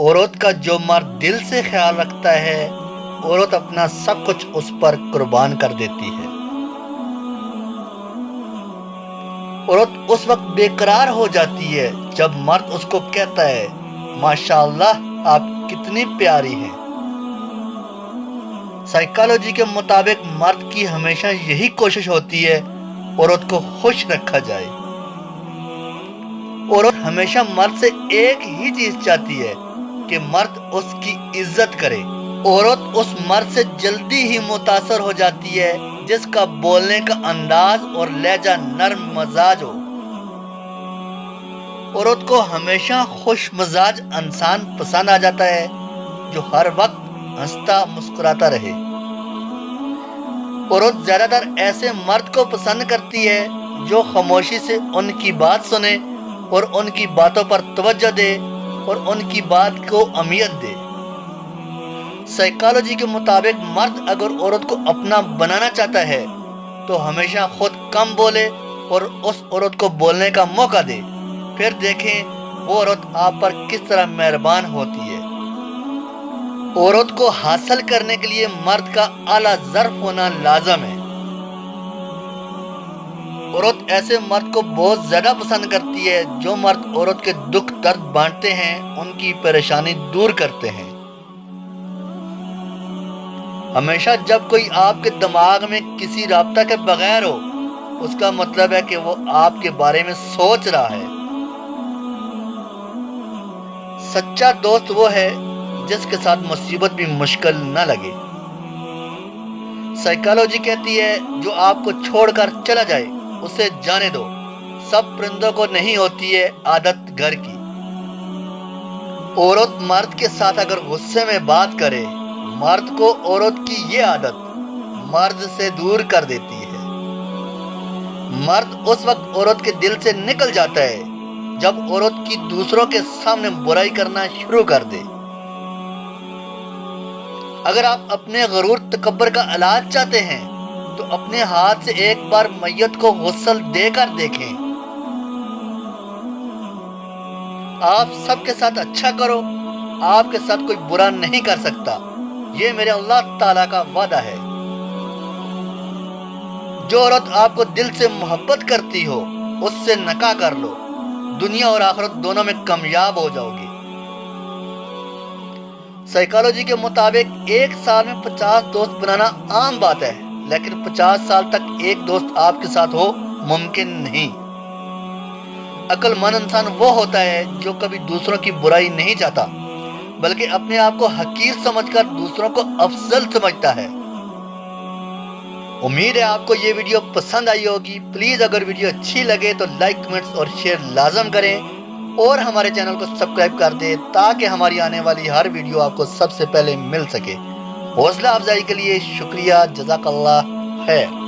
عورت کا جو مرد دل سے خیال رکھتا ہے، عورت اپنا سب کچھ اس پر قربان کر دیتی ہے۔ عورت اس وقت بے قرار ہو جاتی ہے جب مرد اس کو کہتا ہے، ماشاءاللہ آپ کتنی پیاری ہیں۔ سائیکالوجی کے مطابق مرد کی ہمیشہ یہی کوشش ہوتی ہے عورت کو خوش رکھا جائے۔ عورت ہمیشہ مرد سے ایک ہی چیز چاہتی ہے کہ مرد اس کی عزت کرے۔ عورت اس مرد سے جلدی ہی متاثر ہو جاتی ہے جس کا بولنے کا انداز اور لہجہ نرم مزاج ہو۔ عورت کو ہمیشہ خوش مزاج انسان پسند آ جاتا ہے جو ہر وقت ہنستا مسکراتا رہے۔ عورت زیادہ تر ایسے مرد کو پسند کرتی ہے جو خاموشی سے ان کی بات سنے اور ان کی باتوں پر توجہ دے اور ان کی بات کو اہمیت دے۔ سائیکالوجی کے مطابق مرد اگر عورت کو اپنا بنانا چاہتا ہے تو ہمیشہ خود کم بولے اور اس عورت کو بولنے کا موقع دے، پھر دیکھیں وہ عورت آپ پر کس طرح مہربان ہوتی ہے۔ عورت کو حاصل کرنے کے لیے مرد کا اعلیٰ ظرف ہونا لازم ہے۔ عورت ایسے مرد کو بہت زیادہ پسند کرتی ہے جو مرد عورت کے دکھ درد بانٹتے ہیں، ان کی پریشانی دور کرتے ہیں۔ ہمیشہ جب کوئی آپ کے دماغ میں کسی رابطہ کے بغیر ہو، اس کا مطلب ہے کہ وہ آپ کے بارے میں سوچ رہا ہے۔ سچا دوست وہ ہے جس کے ساتھ مصیبت بھی مشکل نہ لگے۔ سائیکالوجی کہتی ہے جو آپ کو چھوڑ کر چلا جائے اسے جانے دو، سب پرندوں کو نہیں ہوتی ہے عادت گھر کی۔ عورت مرد کے ساتھ اگر غصے میں بات کرے، مرد کو عورت کی یہ عادت مرد سے دور کر دیتی ہے۔ مرد اس وقت عورت کے دل سے نکل جاتا ہے جب عورت کی دوسروں کے سامنے برائی کرنا شروع کر دے۔ اگر آپ اپنے غرور تکبر کا علاج چاہتے ہیں تو اپنے ہاتھ سے ایک بار میت کو غسل دے کر دیکھیں۔ آپ سب کے ساتھ اچھا کرو، آپ کے ساتھ کوئی برا نہیں کر سکتا، یہ میرے اللہ تعالیٰ کا وعدہ ہے۔ جو عورت آپ کو دل سے محبت کرتی ہو اس سے نکاح کر لو، دنیا اور آخرت دونوں میں کامیاب ہو جاؤ گے۔ سائیکالوجی کے مطابق ایک سال میں 50 دوست بنانا عام بات ہے، لیکن 50 سال تک ایک دوست آپ کے ساتھ ہو ممکن نہیں۔ عقل مند انسان وہ ہوتا ہے جو کبھی دوسروں کی برائی نہیں چاہتا بلکہ اپنے آپ کو حقیر سمجھ کر دوسروں کو افضل سمجھتا ہے۔ امید ہے آپ کو یہ ویڈیو پسند آئی ہوگی۔ پلیز اگر ویڈیو اچھی لگے تو لائک، کمنٹس اور شیئر لازم کریں اور ہمارے چینل کو سبسکرائب کر دیں تاکہ ہماری آنے والی ہر ویڈیو آپ کو سب سے پہلے مل سکے۔ حوصلہ افزائی کے لیے شکریہ، جزاک اللہ خیر۔